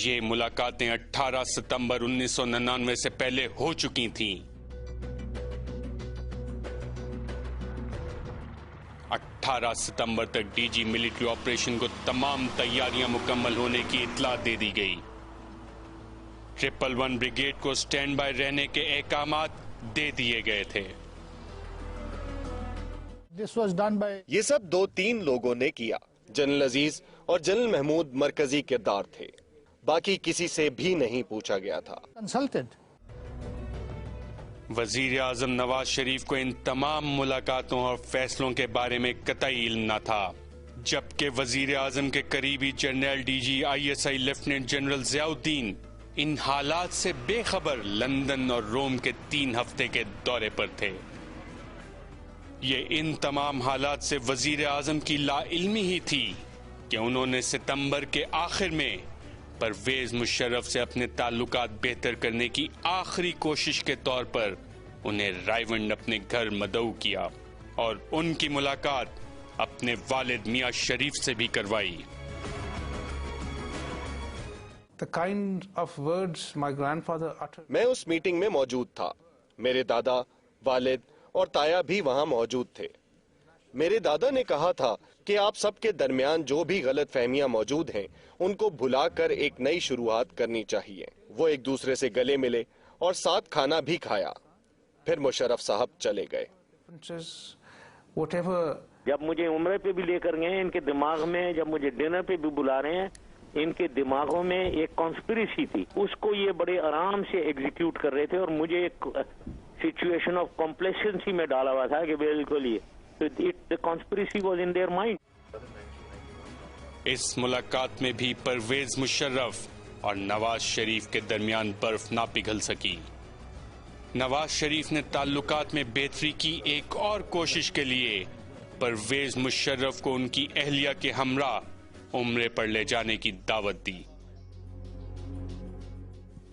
ये मुलाकातें 18 सितंबर 1999 से पहले हो चुकी थीं। 18 सितंबर तक डीजी मिलिट्री ऑपरेशन को तमाम तैयारियां मुकम्मल होने की इत्तला दे दी गई। 111 ब्रिगेड को स्टैंड बाय रहने के अहकामात दे दिए गए थे। ये सब 2-3 लोगों ने किया। जनरल अजीज और जनरल महमूद मरकजी किरदार थे, बाकी किसी से भी नहीं पूछा गया था। वजीर आजम नवाज शरीफ को इन तमाम मुलाकातों और फैसलों के बारे में कतई इल्म न था, जबकि वजीर आजम के करीबी general DG ISI lieutenant general Ziauddin इन हालात से बेखबर लंदन और रोम के 3 हफ्ते के दौरे पर थे। ये इन तमाम हालात से वजीर आजम की लाइल्मी ही थी कि उन्होंने सितंबर के आखिर में परवेज मुशर्रफ से अपने ताल्लुकात बेहतर करने की आखिरी कोशिश के तौर पर उन्हें रायवंड अपने घर मदऊ किया और उनकी मुलाकात अपने वालिद मियां शरीफ से भी करवाई। The kind of words my grandfather uttered. मैं उस मीटिंग में मौजूद था। मेरे दादा, वालिद और ताया भी वहां मौजूद थे। मेरे दादा ने कहा था कि आप सबके दरमियान जो भी गलत फहमियां मौजूद हैं, उनको भुलाकर एक नई शुरुआत करनी चाहिए। वो एक दूसरे से गले मिले और साथ खाना भी खाया। फिर मुशर्रफ साहब चले गए। जब मुझे उम्रे पे भी लेकर गए, इनके दिमाग में, जब मुझे डिनर पे भी बुला रहे हैं, इनके दिमागों में एक कॉन्स्पिरेसी थी, उसको ये बड़े आराम से एग्जीक्यूट कर रहे थे और मुझे एक सिचुएशन ऑफ कॉम्प्लेक्सेंसी में डाला हुआ था कि बिल्कुल ये the conspiracy was in their mind. इस मुलाकात में भी परवेज मुशर्रफ और नवाज शरीफ के दरमियान बर्फ ना पिघल सकी। नवाज शरीफ ने ताल्लुकात में बेहतरी की एक और कोशिश के लिए परवेज मुशर्रफ को उनकी अहलिया के हमरा उम्रे पर ले जाने की दावत दी।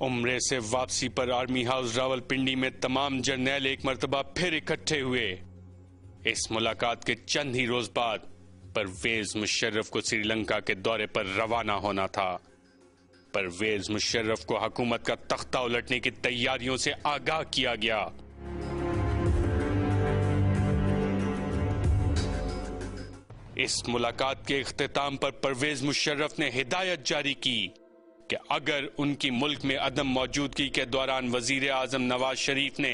उम्रे से वापसी पर आर्मी हाउस रावलपिंडी में तमाम जर्नैल एक मर्तबा फिर इकट्ठे हुए। इस मुलाकात के चंद ही रोज बाद परवेज मुशर्रफ को श्रीलंका के दौरे पर रवाना होना था। परवेज मुशर्रफ को हुकूमत का तख्ता उलटने की तैयारियों से आगाह किया गया। इस मुलाकात के इख्तिताम पर परवेज मुशर्रफ ने हिदायत जारी की कि अगर उनकी मुल्क में अदम मौजूदगी के दौरान वजीर आजम नवाज शरीफ ने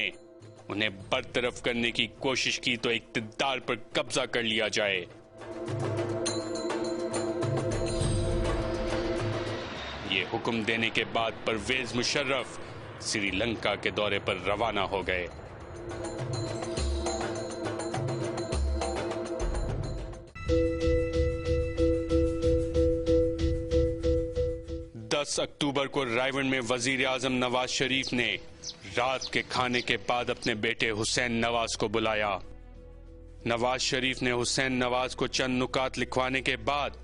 उन्हें बरतरफ करने की कोशिश की तो इक्तिदार पर कब्जा कर लिया जाए। ये हुक्म देने के बाद परवेज मुशर्रफ श्रीलंका के दौरे पर रवाना हो गए। 10 अक्टूबर को रायवंड में वजीर आजम नवाज शरीफ ने रात के खाने के बाद अपने बेटे हुसैन नवाज को बुलाया। नवाज शरीफ ने हुसैन नवाज को चंद नुकात लिखवाने के बाद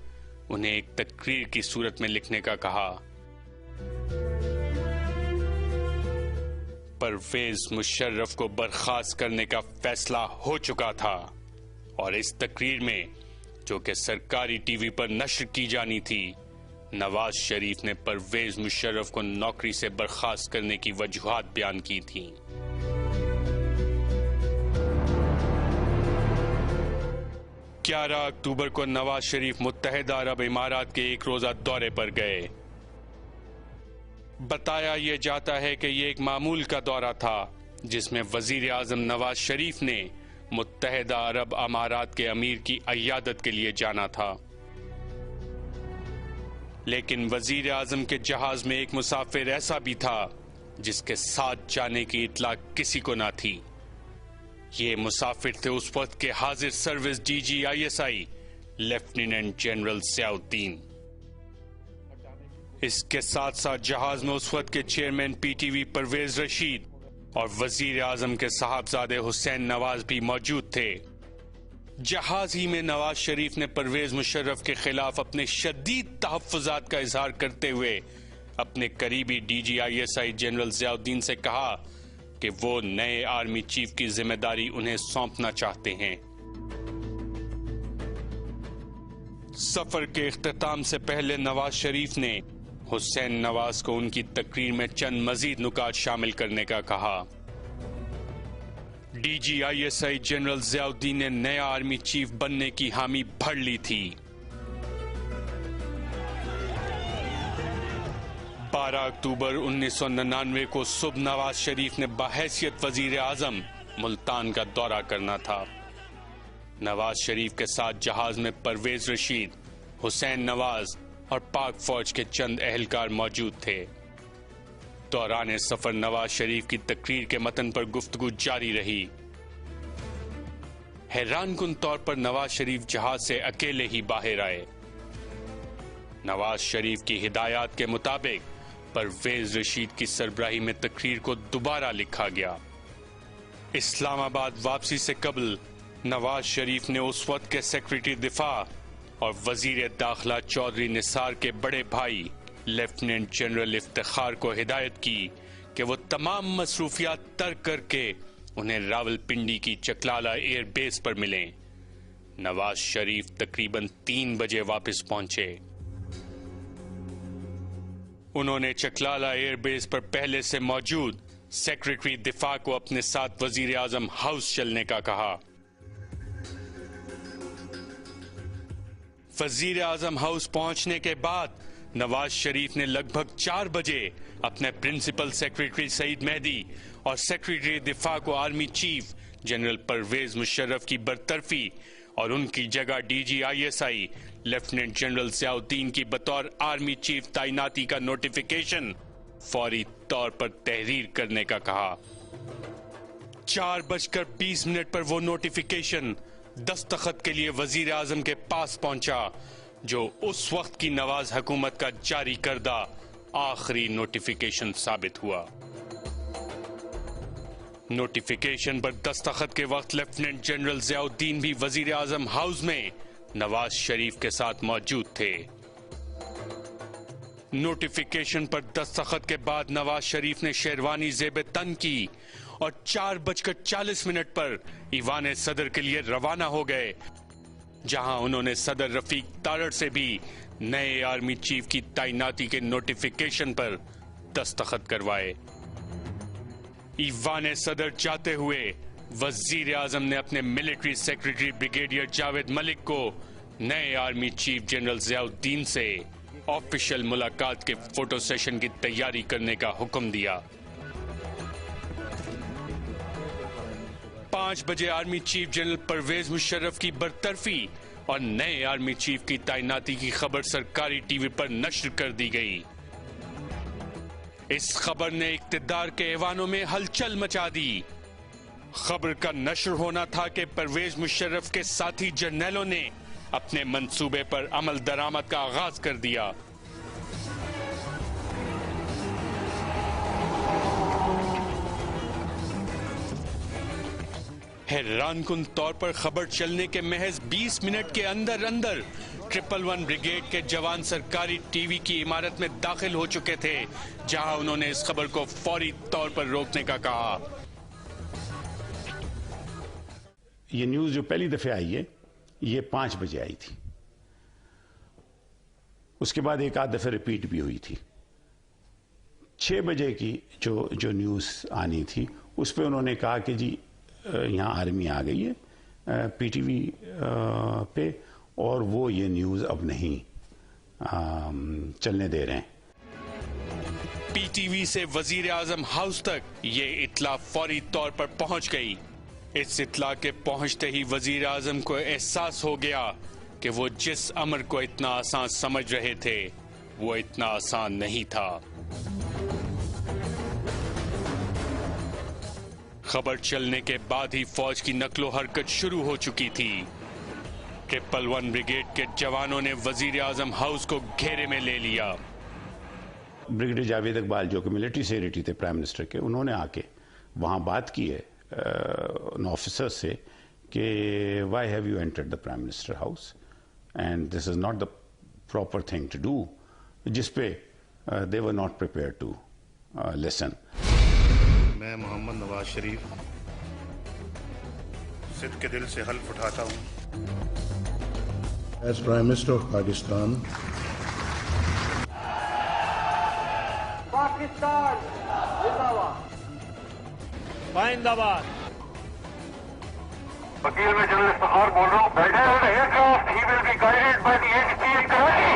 उन्हें एक तकरीर की सूरत में लिखने का कहा। परवेज मुशर्रफ को बर्खास्त करने का फैसला हो चुका था और इस तकरीर में, जो कि सरकारी टीवी पर नश्र की जानी थी, नवाज शरीफ ने परवेज मुशर्रफ को नौकरी से बर्खास्त करने की वजूहात बयान की थी। अक्टूबर को नवाज शरीफ मुत्तहिदा अरब इमारात के एक रोजा दौरे पर गए। बताया यह जाता है कि यह एक मामूल का दौरा था जिसमें वजीर आजम नवाज शरीफ ने मुत्तहिदा अरब अमारात के अमीर की अय्यादत के लिए जाना था, लेकिन वजीर आजम के जहाज में एक मुसाफिर ऐसा भी था जिसके साथ जाने की इत्तला किसी को ना थी। ये मुसाफिर थे उस वक्त के हाजिर service DG ISI lieutenant general Ziauddin. इसके साथ साथ जहाज में उस वक्त के चेयरमैन PTV परवेज रशीद और वजीर आजम के साहबजादे हुसैन नवाज भी मौजूद थे। जहाज ही में नवाज शरीफ ने परवेज मुशर्रफ के खिलाफ अपने शदीद तहफ्फुजात का इजहार करते हुए अपने करीबी DG ISI जनरल जियाउद्दीन से कहा कि वो नए आर्मी चीफ की जिम्मेदारी उन्हें सौंपना चाहते हैं। सफर के इख्तिताम से पहले नवाज शरीफ ने हुसैन नवाज को उनकी तकरीर में चंद मजीद नुकात शामिल करने का कहा। DGISI जनरल ज़ियाउद्दीन ने नया आर्मी चीफ बनने की हामी भर ली थी। 12 अक्टूबर 1999 को सुबह नवाज शरीफ ने बहैसियत वजीर आजम मुल्तान का दौरा करना था। नवाज शरीफ के साथ जहाज में परवेज रशीद, हुसैन नवाज और पाक फौज के चंद अहलकार मौजूद थे। दौरान सफर नवाज शरीफ की तकरीर के मतन पर गुफ्तगू जारी रही। हैरानकुन तौर पर नवाज शरीफ जहाज से अकेले ही बाहर आए। नवाज शरीफ की हिदायत के मुताबिक परवेज रशीद की सरबराही में तकरीर को दोबारा लिखा गया। इस्लामाबाद वापसी से कबल नवाज शरीफ ने उस वक्त के सेक्रेटरी दिफा और वजीर दाखिला चौधरी निसार के बड़े भाई लेफ्टिनेंट जनरल इफ्तिखार को हिदायत की कि वो तमाम मसरूफियात तर्क करके उन्हें रावलपिंडी की चकलाला एयरबेस पर मिलें। नवाज शरीफ तकरीबन 3 बजे वापस पहुंचे। उन्होंने चकलाला एयरबेस पर पहले से मौजूद सेक्रेटरी दिफा को अपने साथ वजीर आजम हाउस चलने का कहा। वजीर आजम हाउस पहुंचने के बाद नवाज शरीफ ने लगभग 4 बजे अपने प्रिंसिपल सेक्रेटरी सईद मेहदी और सेक्रेटरी दिफा को army chief general Parvez Musharraf की बरतरफी और उनकी जगह DGISI लेफ्टिनेंट जनरल ज़ियाउद्दीन की बतौर आर्मी चीफ तैनाती का नोटिफिकेशन फौरी तौर पर तहरीर करने का कहा। 4:20 पर वो नोटिफिकेशन दस्तखत के लिए वजीर आजम के पास पहुंचा, जो उस वक्त की नवाज हुकूमत का जारी करदा आखिरी नोटिफिकेशन साबित हुआ। नोटिफिकेशन पर दस्तखत के वक्त लेफ्टिनेंट जनरल ज़ियाउद्दीन भी वजीर आजम हाउस में नवाज शरीफ के साथ मौजूद थे। नोटिफिकेशन पर दस्तखत के बाद नवाज शरीफ ने शेरवानी ज़ेब तन की और 4:40 पर ईवान सदर के लिए रवाना हो गए, जहां उन्होंने सदर रफीक तारड़ से भी नए आर्मी चीफ की तैनाती के नोटिफिकेशन पर दस्तखत करवाए। ईवान सदर जाते हुए वजीर आजम ने अपने military secretary brigadier Javed Malik को नए आर्मी चीफ जनरल ज़ियाउद्दीन से ऑफिशियल मुलाकात के फोटो सेशन की तैयारी करने का हुक्म दिया। 5 बजे army chief general Parvez Musharraf की बरतरफी और नए आर्मी चीफ की तैनाती की खबर सरकारी टीवी पर नश्र कर दी गई। इस खबर ने इक्तिदार के ऐवानों में हलचल मचा दी। खबर का नश्र होना था कि परवेज मुशर्रफ के साथी जर्नैलों ने अपने मंसूबे पर अमल दरामद का आगाज कर दिया। हैरानकुन तौर पर खबर चलने के महज 20 मिनट के अंदर 111 ब्रिगेड के जवान सरकारी टीवी की इमारत में दाखिल हो चुके थे, जहां उन्होंने इस खबर को फौरी तौर पर रोकने का कहा। ये न्यूज जो पहली दफे आई है ये 5 बजे आई थी, उसके बाद एक आध दफे रिपीट भी हुई थी। 6 बजे की जो न्यूज आनी थी उस पर उन्होंने कहा कि जी यहाँ आर्मी आ गई है पीटीवी पे, और वो ये न्यूज अब नहीं चलने दे रहे हैं। पीटीवी से वजीर आजम हाउस तक ये इत्ला फौरी तौर पर पहुंच गई। इस इत्ला के पहुंचते ही वजीर आजम को एहसास हो गया कि वो जिस अमर को इतना आसान समझ रहे थे वो इतना आसान नहीं था। खबर चलने के बाद ही फौज की नकलो हरकत शुरू हो चुकी थी। 111 ब्रिगेड के जवानों ने वजीर आजम हाउस को घेरे में ले लिया। ब्रिगेडियर जावेद इकबाल जो कि मिलिट्री सेक्रेटरी थे प्राइम मिनिस्टर के, उन्होंने आके वहां बात की है ऑफिसर से कि why have you entered the prime minister house and this is not the proper thing to do, जिस पे they were not prepare to listen. मैं मोहम्मद नवाज शरीफ सिद्ध के दिल से हल्फ उठाता हूँ As Prime Minister of Pakistan, Pakistan जिंदाबाद। पाइंदाबाद। वकील में जनरल इफ्तिखार बोल रहा हूँ। Aircraft he will be guided by the HP in Karachi.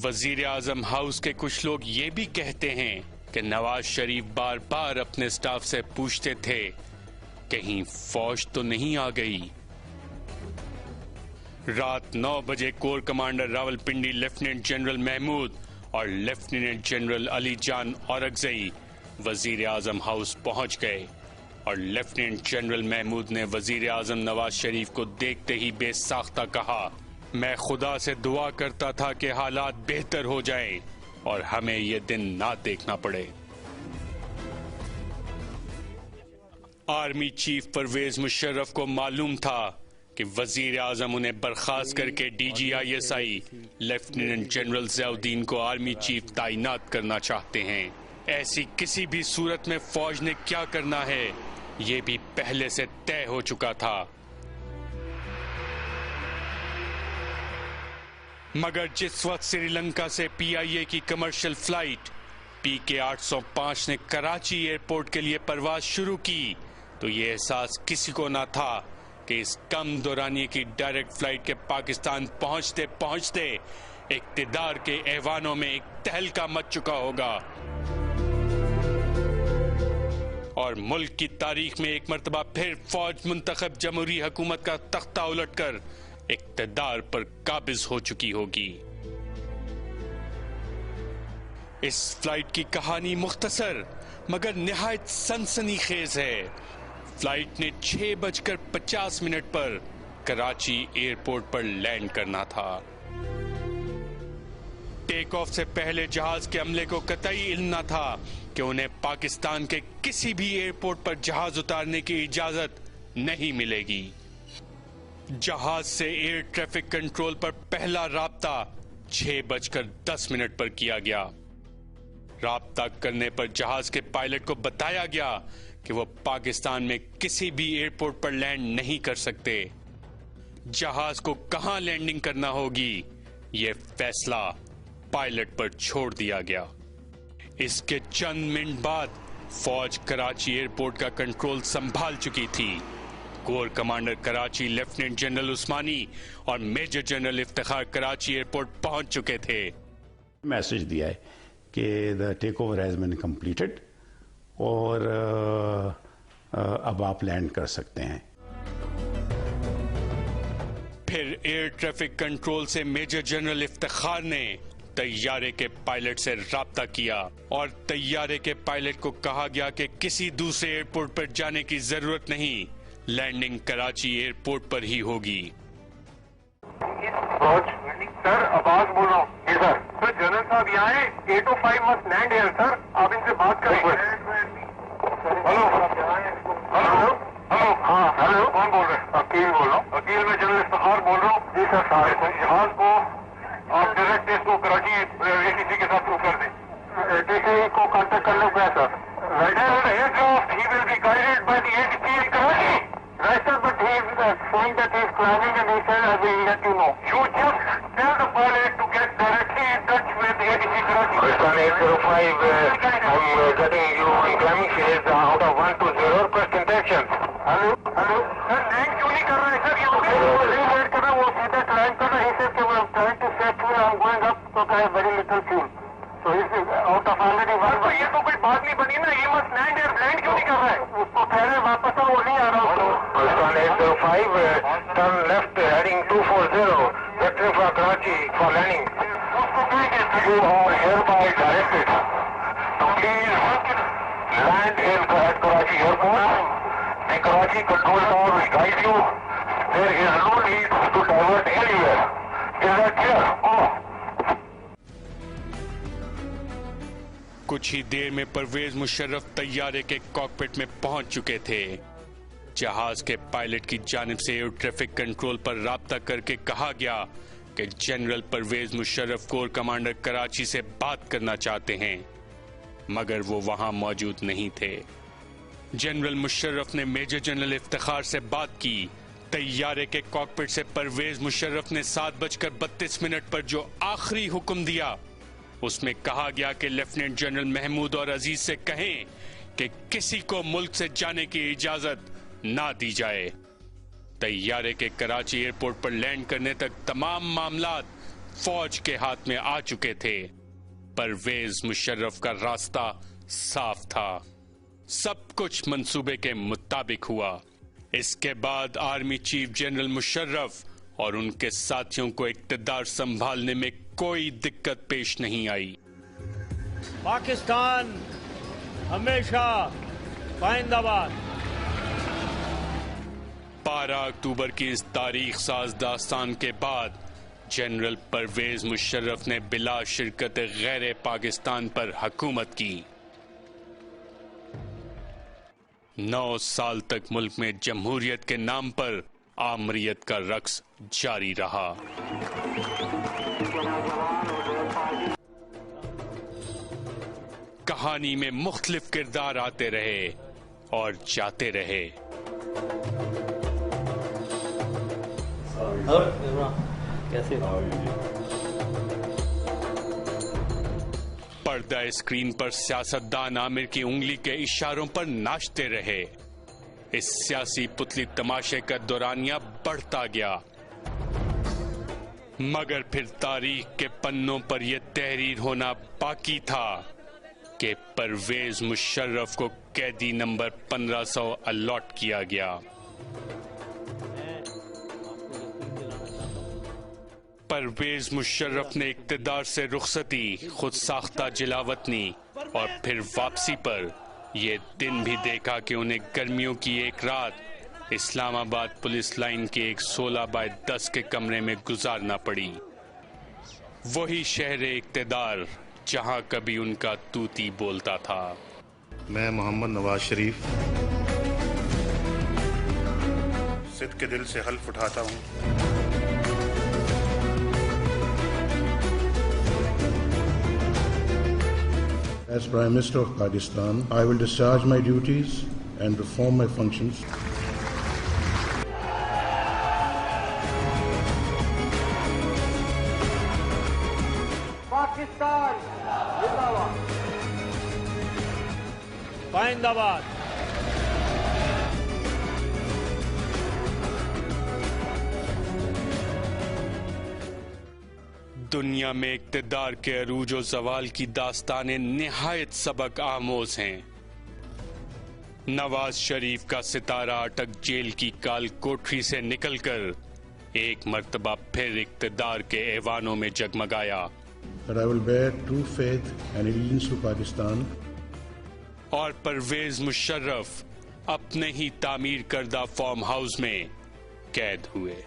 वजीर आजम हाउस के कुछ लोग ये भी कहते हैं कि नवाज शरीफ बार बार अपने स्टाफ से पूछते थे कहीं फौज तो नहीं आ गई। रात 9 बजे corps commander Rawalpindi lieutenant general Mahmood और लेफ्टिनेंट जनरल अली जान औरकजई वजीर आजम हाउस पहुंच गए और लेफ्टिनेंट जनरल महमूद ने वजीर आजम नवाज शरीफ को देखते ही बेसाख्ता कहा, मैं खुदा से दुआ करता था कि हालात बेहतर हो जाएं और हमें ये दिन ना देखना पड़े। आर्मी चीफ परवेज मुशर्रफ को मालूम था कि वजीर आजम उन्हें बर्खास्त करके DGISI लेफ्टिनेंट जनरल ज़ियाउद्दीन को आर्मी चीफ तैनात करना चाहते हैं। ऐसी किसी भी सूरत में फौज ने क्या करना है ये भी पहले से तय हो चुका था। मगर जिस वक्त श्रीलंका से PIA की कमर्शियल फ्लाइट PK 805 ने कराची एयरपोर्ट के लिए परवाज शुरू की तो ये एहसास किसी को ना था कि इस कम दौरानिये की डायरेक्ट फ्लाइट के पाकिस्तान पहुंचते पहुंचते इक्तिदार के ऐवानों में एक तहलका मच चुका होगा और मुल्क की तारीख में एक मर्तबा फिर फौज मुंतखब जमहूरी हुकूमत का तख्ता उलटकर इक्तिदार पर काबिज हो चुकी होगी। इस फ्लाइट की कहानी मुख्तसर मगर निहायत सनसनीखेज है। फ्लाइट ने 6:50 पर कराची एयरपोर्ट पर लैंड करना था। टेक ऑफ से पहले जहाज के अमले को कतई इल्म न था कि उन्हें पाकिस्तान के किसी भी एयरपोर्ट पर जहाज उतारने की इजाजत नहीं मिलेगी। जहाज से एयर ट्रैफिक कंट्रोल पर पहला राब्ता 6:10 पर किया गया। राब्ता करने पर जहाज के पायलट को बताया गया कि वो पाकिस्तान में किसी भी एयरपोर्ट पर लैंड नहीं कर सकते। जहाज को कहां लैंडिंग करना होगी ये फैसला पायलट पर छोड़ दिया गया। इसके चंद मिनट बाद फौज कराची एयरपोर्ट का कंट्रोल संभाल चुकी थी। Corps commander Karachi lieutenant general Usmani और major general Iftikhar Karachi airport पहुंच चुके थे। मैसेज दिया है कि the takeover has been completed और अब आप लैंड कर सकते हैं। फिर एयर ट्रैफिक कंट्रोल से मेजर जनरल इफ्तिखार ने तैयारे के पायलट से राब्ता किया और तैयारे के पायलट को कहा गया कि किसी दूसरे एयरपोर्ट पर जाने की जरूरत नहीं, लैंडिंग कराची एयरपोर्ट पर ही होगी। सर आवाज बोल रहा हूँ। सर सर जनरल साहब यहाँ है। 805 मस्ट लैंड है सर, आप इनसे बात करें। हेलो हेलो हेलो हाँ हेलो कौन बोल रहे हैं? वकील बोल रहा हूँ। वकील में जनरल इफ्तिखार बोल रहा हूँ। जी सर साहब जहाज को आप डायरेक्ट इसको कराची ATC के साथ कर दें। ATC को कांटेक्ट कर लो क्या sir? Aircraft he will be guided by the ATC in Karachi. Right, sir, but he is saying that he is planning and he said I will let you know. You just tell the pilot to get directly in touch with the ATC Karachi. Pakistan 805, I'm getting you incoming phase out of 120. Request intentions. Hello? Hello? Sir, land क्यों नहीं कर रहे हैं sir? ये wait कर रहा है, वो सीधा क्लाइंब कर रहा है। He said कि I'm trying to set fuel, I'm going up, so I have very little fuel. So he is out of already one. तो ये तो कोई बात नहीं बनी ना, ये मस्ट लैंड है, लैंड क्यों नहीं कर रहा है? उसको कह रहे वापस आओ, वो नहीं आ रहा हूँ। Pakistan 805, turn left heading 240, vector for Karachi for landing. उसको कहेंगे you are hereby directed to please land in Karachi airport. The Karachi control tower will guide you. There is no need to divert anywhere. Is that clear? Oh. कुछ ही देर में परवेज मुशर्रफ तैयारे के cockpit में पहुंच चुके थे। जहाज के पायलट की जानिब से एयर ट्रैफिक कंट्रोल पर राब्ता करके कहा गया कि general Parvez Musharraf corps commander Karachi से बात करना चाहते हैं, मगर वो वहां मौजूद नहीं थे। जनरल मुशर्रफ ने मेजर जनरल इफ्तिखार से बात की। तैयारे के कॉकपिट से परवेज मुशर्रफ ने 7:32 पर जो आखिरी हुक्म दिया, उसमें कहा गया कि लेफ्टिनेंट जनरल महमूद और अजीज से कहें कि किसी को मुल्क से जाने की इजाजत ना दी जाए। तैयारे के कराची एयरपोर्ट पर लैंड करने तक तमाम मामलात फौज के हाथ में आ चुके थे। परवेज मुशर्रफ का रास्ता साफ था। सब कुछ मंसूबे के मुताबिक हुआ। इसके बाद आर्मी चीफ जनरल मुशर्रफ और उनके साथियों को इक्तदार संभालने में कोई दिक्कत पेश नहीं आई। पाकिस्तान हमेशा पाइंदाबाद। 12 अक्टूबर की इस तारीख साज दास्तान के बाद जनरल परवेज मुशर्रफ ने बिला शिरकत गैर पाकिस्तान पर हुकूमत की। 9 साल तक मुल्क में जमहूरियत के नाम पर आमरीयत का रक्स जारी रहा। कहानी में मुख्तलिफ किरदार आते रहे और जाते रहे। कैसे पर्दा स्क्रीन पर सियासतदान आमिर की उंगली के इशारों पर नाचते रहे। इस सियासी पुतली तमाशे का दौरानिया बढ़ता गया, मगर फिर तारीख के पन्नों पर यह तहरीर होना बाकी था कि परवेज मुशर्रफ को कैदी नंबर 1500 अलॉट किया गया। परवेज मुशर्रफ ने इक्तदार से रुखसती, खुद साख्ता जिलावतनी और फिर वापसी पर यह दिन भी देखा कि उन्हें गर्मियों की एक रात इस्लामाबाद पुलिस लाइन के एक 16x10 के कमरे में गुजारना पड़ी। वही शहर इक्तदार जहां कभी उनका तूती बोलता था। मैं मोहम्मद नवाज शरीफ सिद्ध के दिल से हल्फ उठाता हूँ As Prime Minister of Pakistan, I will discharge my duties and perform my functions. Pakistan जिंदाबाद। पाइंदाबाद। दुनिया में इक्तदार के अरूज और जवाल की दास्तानें निहायत सबक आमोज हैं। नवाज शरीफ का सितारा अटक जेल की काल कोठरी से निकलकर एक मर्तबा फिर इक्तदार के ऐवानों में जगमगाया। That I will bear true faith and allegiance to Pakistan. और परवेज मुशर्रफ अपने ही तामीर करदा फार्म हाउस में कैद हुए।